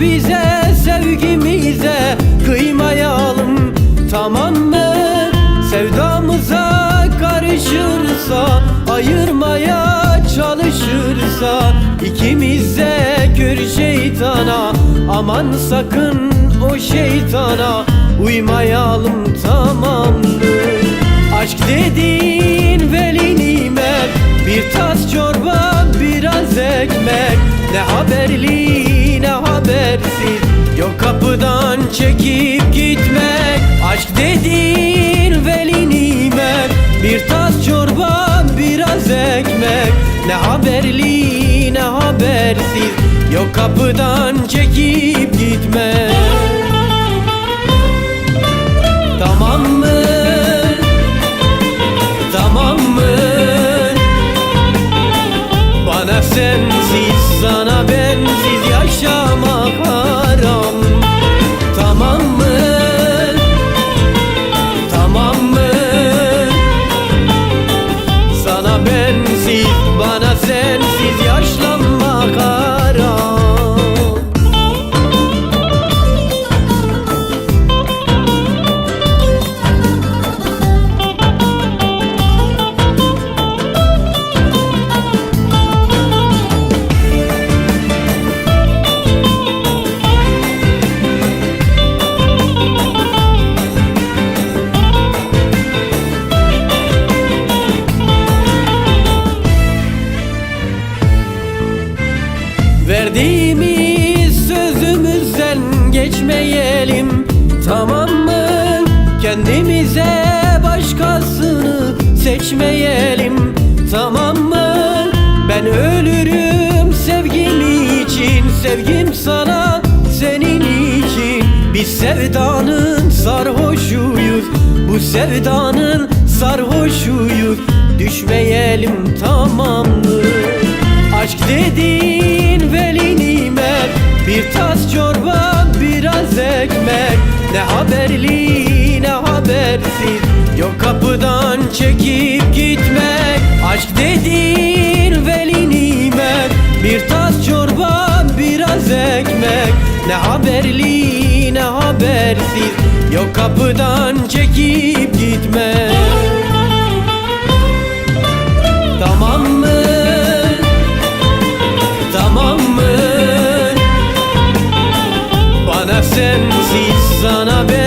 bize, sevgimize kıymayalım, tamam mı? Sevdamıza karışırsa, ayırmaya çalışırsa, ikimize kör şeytana, aman sakın o şeytana uymayalım, tamam mı? Aşk dediğin veli nimet, bir tas çorba biraz ekmek, ne haberli ne habersiz, yok kapıdan çekip gitmek. Aşk dediğin veli nimet, bir tas çorba biraz ekmek, ne haberli ne habersiz, yok kapıdan çekip gitmek. Tamam mı? Tamam mı? Bana sensiz, sana bensiz yaşamak haram. Tamam mı? Tamam mı? Sana bensiz, bana sensiz yaşlanmak haram. Verdiğimiz sözümüzden geçmeyelim, tamam mı? Kendimize başkasını seçmeyelim, tamam mı? Ben ölürüm sevgim için, sevgim sana senin için. Biz sevdanın sarhoşuyuz, bu sevdanın sarhoşuyuz. Düşmeyelim, tamam mı? Aşk dediğin veli nimet, bir tas çorba biraz ekmek, ne haberli ne habersiz, yok kapıdan çekip gitmek. Aşk dediğin veli nimet, bir tas çorba biraz ekmek, ne haberli ne habersiz, yok kapıdan çekip gitmek. Tamam mı? Tamam mı? Bana sensiz, sana ben